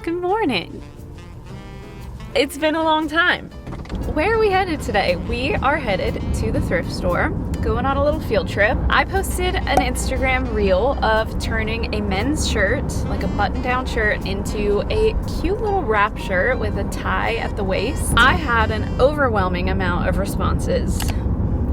Good morning. It's been a long time. Where are we headed today? We are headed to the thrift store, going on a little field trip. I posted an Instagram reel of turning a men's shirt, like a button-down shirt, into a cute little wrap shirt with a tie at the waist. I had an overwhelming amount of responses.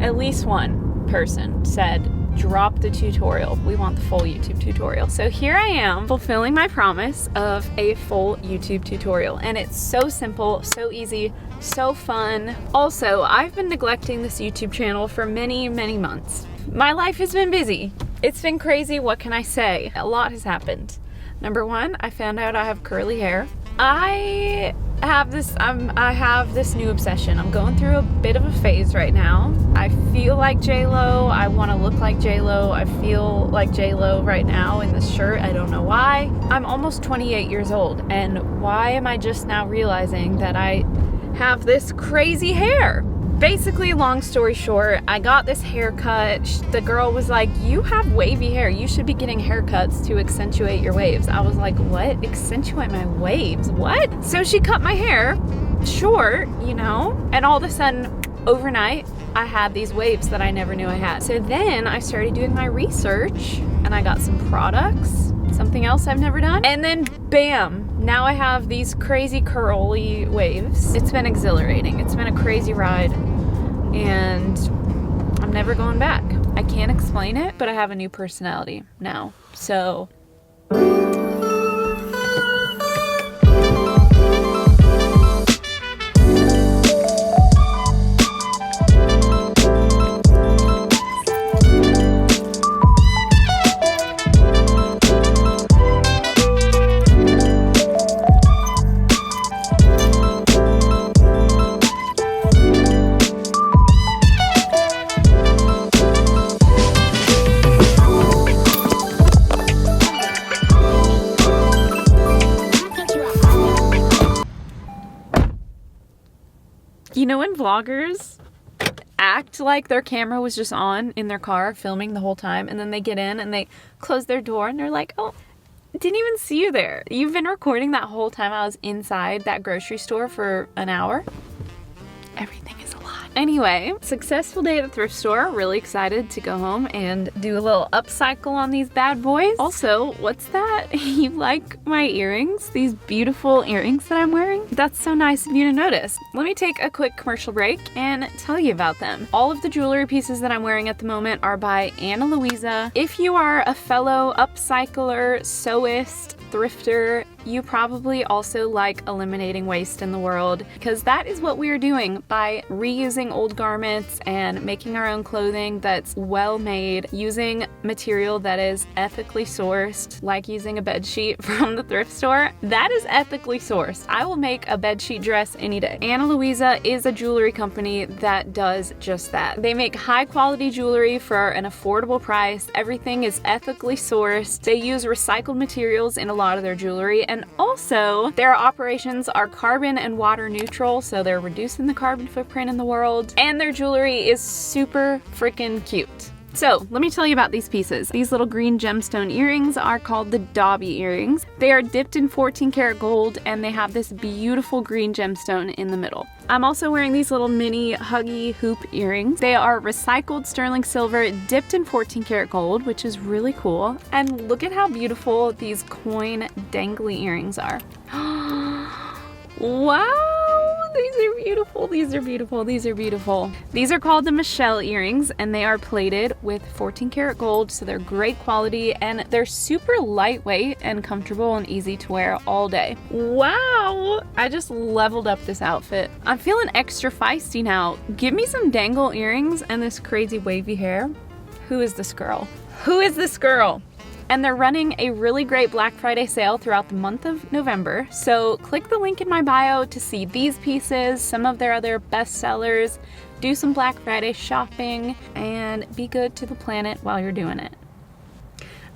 At least one person said, drop the tutorial. We want the full YouTube tutorial. So here I am fulfilling my promise of a full YouTube tutorial. And it's so simple, so easy, so fun. Also, I've been neglecting this YouTube channel for many, many months. My life has been busy. It's been crazy. What can I say? A lot has happened. Number one, I found out I have curly hair. I have this new obsession. I'm going through a bit of a phase right now. I feel like J-Lo. I want to look like J-Lo. I feel like J-Lo right now in this shirt. I don't know why. I'm almost 28 years old, and why am I just now realizing that I have this crazy hair? Basically, long story short, I got this haircut. The girl was like, you have wavy hair. You should be getting haircuts to accentuate your waves. I was like, what? Accentuate my waves? What? So she cut my hair short, you know, and all of a sudden, overnight, I had these waves that I never knew I had. So then I started doing my research and I got some products, something else I've never done. And then bam, now I have these crazy curly waves. It's been exhilarating. It's been a crazy ride and I'm never going back. I can't explain it, but I have a new personality now. So you know when vloggers act like their camera was just on in their car filming the whole time, and then they get in and they close their door and they're like, oh, didn't even see you there. You've been recording that whole time I was inside that grocery store for an hour. Everything is a lie. Anyway, successful day at the thrift store. Really excited to go home and do a little upcycle on these bad boys. Also, what's that? You like my earrings? These beautiful earrings that I'm wearing? That's so nice of you to notice. Let me take a quick commercial break and tell you about them. All of the jewelry pieces that I'm wearing at the moment are by Anna Louisa. If you are a fellow upcycler, sewist, thrifter, you probably also like eliminating waste in the world, because that is what we are doing by reusing old garments and making our own clothing that's well made, using material that is ethically sourced, like using a bed sheet from the thrift store. That is ethically sourced. I will make a bed sheet dress any day. Anna Louisa is a jewelry company that does just that. They make high quality jewelry for an affordable price. Everything is ethically sourced. They use recycled materials in a lot of their jewelry, and also their operations are carbon and water neutral, so they're reducing the carbon footprint in the world, and their jewelry is super freaking cute. So let me tell you about these pieces. These little green gemstone earrings are called the Dobby earrings. They are dipped in 14 karat gold and they have this beautiful green gemstone in the middle. I'm also wearing these little mini huggy hoop earrings. They are recycled sterling silver dipped in 14 karat gold, which is really cool. And look at how beautiful these coin dangly earrings are. Wow! These are beautiful, these are beautiful, these are beautiful. These are called the Michelle earrings and they are plated with 14 karat gold, so they're great quality and they're super lightweight and comfortable and easy to wear all day. Wow! I just leveled up this outfit. I'm feeling extra feisty now. Give me some dangle earrings and this crazy wavy hair. Who is this girl? Who is this girl? And they're running a really great Black Friday sale throughout the month of November. So click the link in my bio to see these pieces, some of their other best sellers, do some Black Friday shopping, and be good to the planet while you're doing it.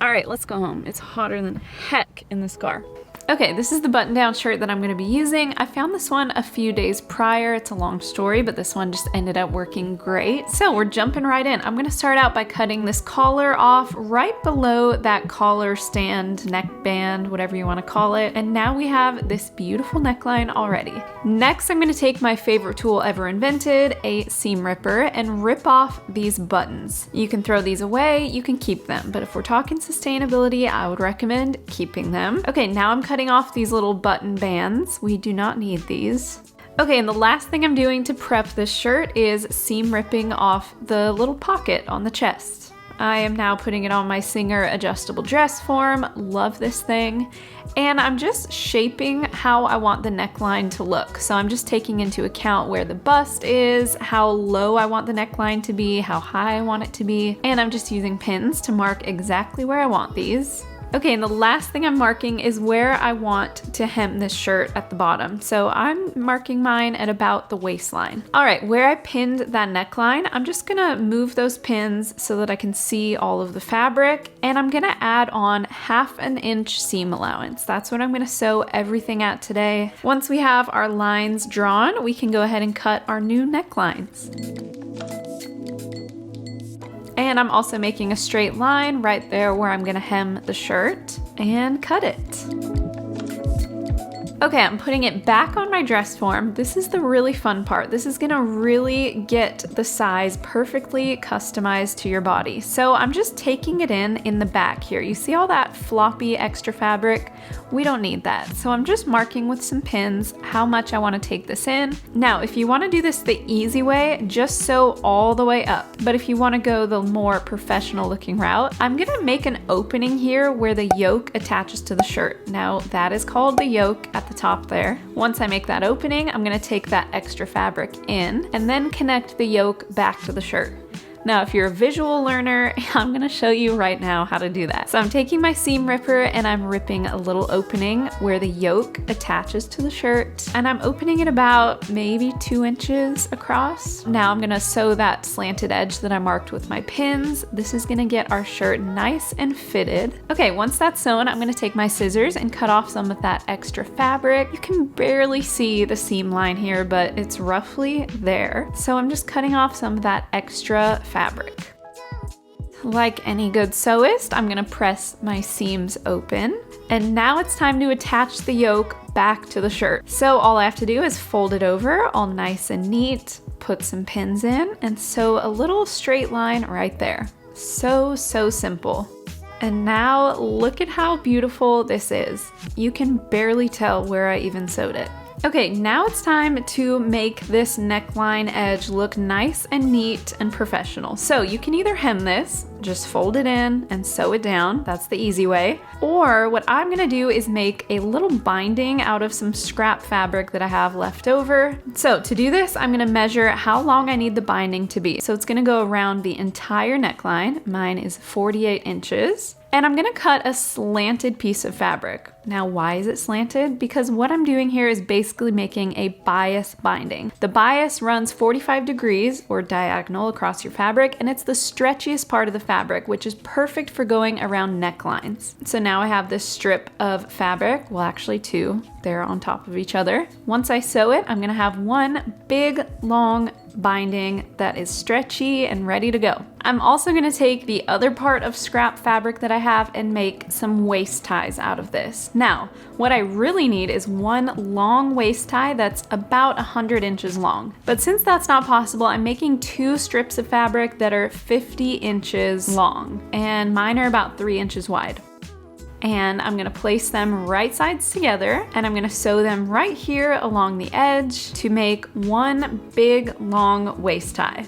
All right, let's go home. It's hotter than heck in this car. Okay, this is the button-down shirt that I'm gonna be using. I found this one a few days prior. It's a long story, but this one just ended up working great. So we're jumping right in. I'm gonna start out by cutting this collar off right below that collar stand, neckband, whatever you wanna call it. And now we have this beautiful neckline already. Next, I'm gonna take my favorite tool ever invented, a seam ripper, and rip off these buttons. You can throw these away, you can keep them, but if we're talking sustainability, I would recommend keeping them. Okay, now I'm cutting off these little button bands. We do not need these. Okay, and the last thing I'm doing to prep this shirt is seam ripping off the little pocket on the chest. I am now putting it on my Singer adjustable dress form. Love this thing. And I'm just shaping how I want the neckline to look. So I'm just taking into account where the bust is, how low I want the neckline to be, how high I want it to be, and I'm just using pins to mark exactly where I want these. Okay, and the last thing I'm marking is where I want to hem this shirt at the bottom. So I'm marking mine at about the waistline. All right, where I pinned that neckline, I'm just gonna move those pins so that I can see all of the fabric, and I'm gonna add on 1/2 inch seam allowance. That's what I'm gonna sew everything at today. Once we have our lines drawn, we can go ahead and cut our new necklines. And I'm also making a straight line right there where I'm gonna hem the shirt and cut it. Okay, I'm putting it back on my dress form. This is the really fun part. This is gonna really get the size perfectly customized to your body. So I'm just taking it in the back here. You see all that floppy extra fabric? We don't need that. So I'm just marking with some pins how much I wanna take this in. Now, if you wanna do this the easy way, just sew all the way up. But if you wanna go the more professional looking route, I'm gonna make an opening here where the yoke attaches to the shirt. Now, that is called the yoke at the top there. Once I make that opening, I'm gonna take that extra fabric in and then connect the yoke back to the shirt. Now, if you're a visual learner, I'm gonna show you right now how to do that. So I'm taking my seam ripper and I'm ripping a little opening where the yoke attaches to the shirt, and I'm opening it about maybe 2 inches across. Now I'm gonna sew that slanted edge that I marked with my pins. This is gonna get our shirt nice and fitted. Okay, once that's sewn, I'm gonna take my scissors and cut off some of that extra fabric. You can barely see the seam line here, but it's roughly there. So I'm just cutting off some of that extra fabric. Like any good sewist, I'm gonna press my seams open. And now it's time to attach the yoke back to the shirt. So all I have to do is fold it over all nice and neat, put some pins in, and sew a little straight line right there. So simple. And now look at how beautiful this is. You can barely tell where I even sewed it. Okay, now it's time to make this neckline edge look nice and neat and professional. So you can either hem this, just fold it in and sew it down. That's the easy way. Or what I'm gonna do is make a little binding out of some scrap fabric that I have left over. So to do this, I'm gonna measure how long I need the binding to be. So it's gonna go around the entire neckline. Mine is 48 inches. And I'm gonna cut a slanted piece of fabric. Now, why is it slanted? Because what I'm doing here is basically making a bias binding. The bias runs 45 degrees or diagonal across your fabric, and it's the stretchiest part of the fabric, which is perfect for going around necklines. So now I have this strip of fabric, well actually 2, they're on top of each other. Once I sew it, I'm gonna have one big, long binding that is stretchy and ready to go. I'm also gonna take the other part of scrap fabric that I have and make some waist ties out of this. Now, what I really need is one long waist tie that's about 100 inches long. But since that's not possible, I'm making 2 strips of fabric that are 50 inches long, and mine are about 3 inches wide. And I'm gonna place them right sides together, and I'm gonna sew them right here along the edge to make one big long waist tie.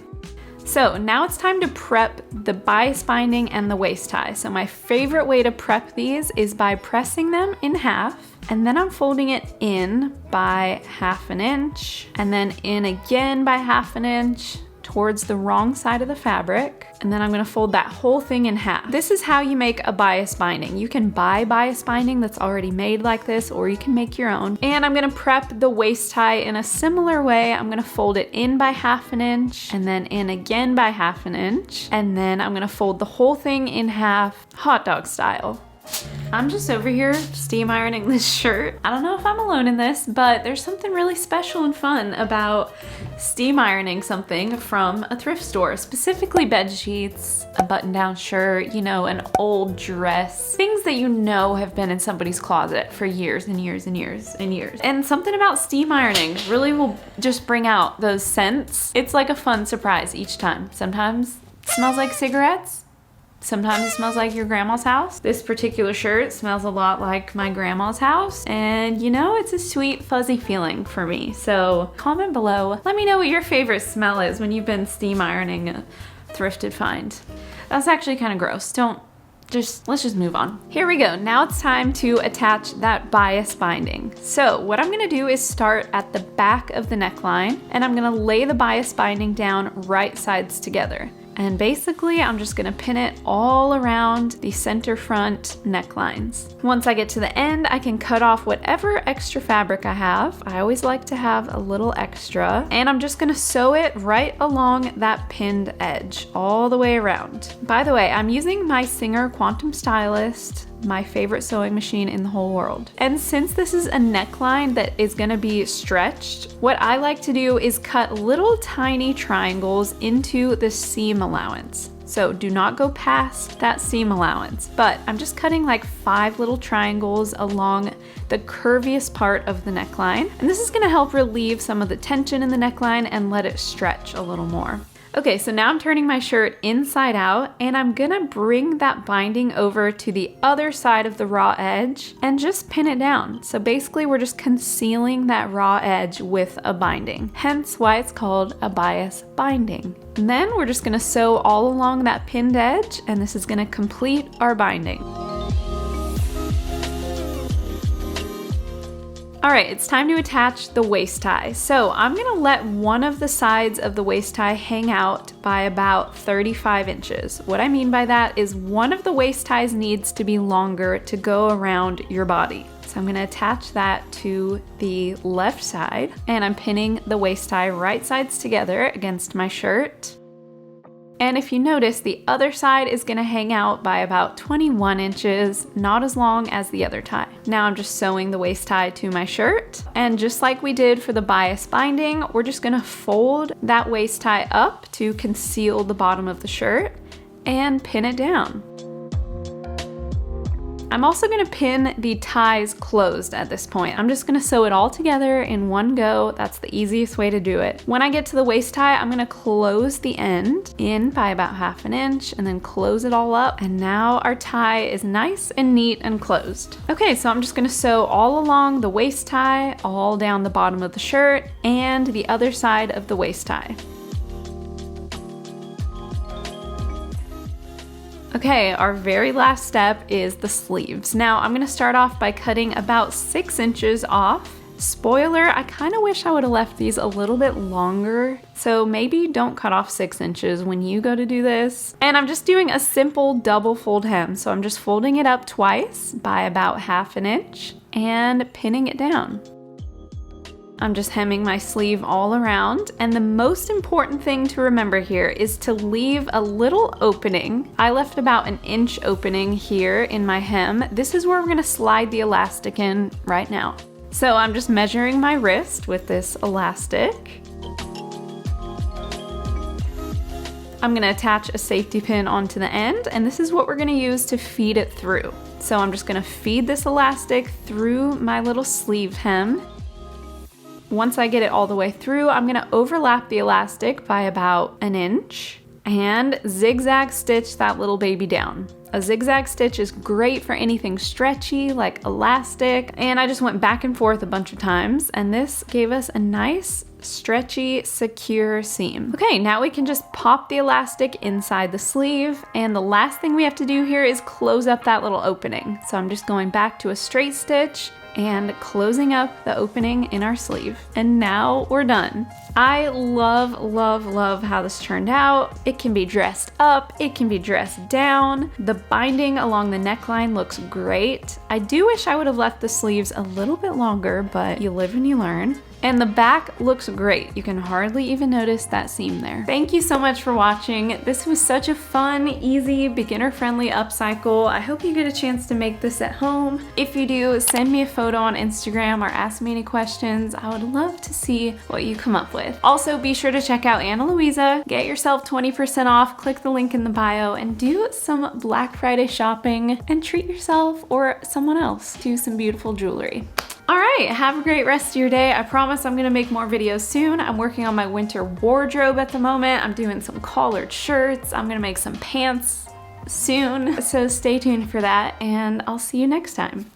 So now it's time to prep the bias binding and the waist tie. So my favorite way to prep these is by pressing them in half, and then I'm folding it in by 1/2 inch, and then in again by 1/2 inch towards the wrong side of the fabric, and then I'm gonna fold that whole thing in half. This is how you make a bias binding. You can buy bias binding that's already made like this, or you can make your own. And I'm gonna prep the waist tie in a similar way. I'm gonna fold it in by 1/2 inch, and then in again by 1/2 inch, and then I'm gonna fold the whole thing in half, hot dog style. I'm just over here steam ironing this shirt. I don't know if I'm alone in this, but there's something really special and fun about steam ironing something from a thrift store, specifically bed sheets, a button-down shirt, you know, an old dress, things that you know have been in somebody's closet for years and years and years and years. And something about steam ironing really will just bring out those scents. It's like a fun surprise each time. Sometimes it smells like cigarettes. Sometimes it smells like your grandma's house. This particular shirt smells a lot like my grandma's house. And you know, it's a sweet, fuzzy feeling for me. So comment below. Let me know what your favorite smell is when you've been steam ironing a thrifted find. That's actually kind of gross. Let's just move on. Here we go. Now it's time to attach that bias binding. So what I'm gonna do is start at the back of the neckline, and I'm gonna lay the bias binding down right sides together. And basically, I'm just gonna pin it all around the center front necklines. Once I get to the end, I can cut off whatever extra fabric I have. I always like to have a little extra. And I'm just gonna sew it right along that pinned edge, all the way around. By the way, I'm using my Singer Quantum Stylist, my favorite sewing machine in the whole world. And since this is a neckline that is gonna be stretched, what I like to do is cut little tiny triangles into the seam allowance. So do not go past that seam allowance, but I'm just cutting like 5 little triangles along the curviest part of the neckline. And this is gonna help relieve some of the tension in the neckline and let it stretch a little more. Okay, so now I'm turning my shirt inside out, and I'm gonna bring that binding over to the other side of the raw edge and just pin it down. So basically we're just concealing that raw edge with a binding, hence why it's called a bias binding. And then we're just gonna sew all along that pinned edge, and this is gonna complete our binding. All right, it's time to attach the waist tie. So I'm gonna let one of the sides of the waist tie hang out by about 35 inches. What I mean by that is one of the waist ties needs to be longer to go around your body. So I'm gonna attach that to the left side, and I'm pinning the waist tie right sides together against my shirt. And if you notice, the other side is gonna hang out by about 21 inches, not as long as the other tie. Now I'm just sewing the waist tie to my shirt. And just like we did for the bias binding, we're just gonna fold that waist tie up to conceal the bottom of the shirt and pin it down. I'm also gonna pin the ties closed at this point. I'm just gonna sew it all together in one go. That's the easiest way to do it. When I get to the waist tie, I'm gonna close the end in by about 1/2 inch and then close it all up. And now our tie is nice and neat and closed. Okay, so I'm just gonna sew all along the waist tie, all down the bottom of the shirt, and the other side of the waist tie. Okay, our very last step is the sleeves. Now I'm gonna start off by cutting about 6 inches off. Spoiler, I kind of wish I would have left these a little bit longer. So maybe don't cut off 6 inches when you go to do this. And I'm just doing a simple double fold hem. So I'm just folding it up twice by about 1/2 inch and pinning it down. I'm just hemming my sleeve all around, and the most important thing to remember here is to leave a little opening. I left about 1 inch opening here in my hem. This is where we're gonna slide the elastic in right now. So I'm just measuring my wrist with this elastic. I'm gonna attach a safety pin onto the end, and this is what we're gonna use to feed it through. So I'm just gonna feed this elastic through my little sleeve hem. Once I get it all the way through, I'm gonna overlap the elastic by about 1 inch and zigzag stitch that little baby down. A zigzag stitch is great for anything stretchy like elastic, and I just went back and forth a bunch of times, and this gave us a nice, stretchy, secure seam. Okay, now we can just pop the elastic inside the sleeve, and the last thing we have to do here is close up that little opening. So I'm just going back to a straight stitch and closing up the opening in our sleeve. And now we're done. I love, love, love how this turned out. It can be dressed up, it can be dressed down. The binding along the neckline looks great. I do wish I would have left the sleeves a little bit longer, but you live and you learn. And the back looks great. You can hardly even notice that seam there. Thank you so much for watching. This was such a fun, easy, beginner-friendly upcycle. I hope you get a chance to make this at home. If you do, send me a photo on Instagram or ask me any questions. I would love to see what you come up with. Also, be sure to check out Ana Luisa. Get yourself 20% off. Click the link in the bio and do some Black Friday shopping and treat yourself or someone else to some beautiful jewelry. All right, have a great rest of your day. I promise I'm gonna make more videos soon. I'm working on my winter wardrobe at the moment. I'm doing some collared shirts. I'm gonna make some pants soon. So stay tuned for that, and I'll see you next time.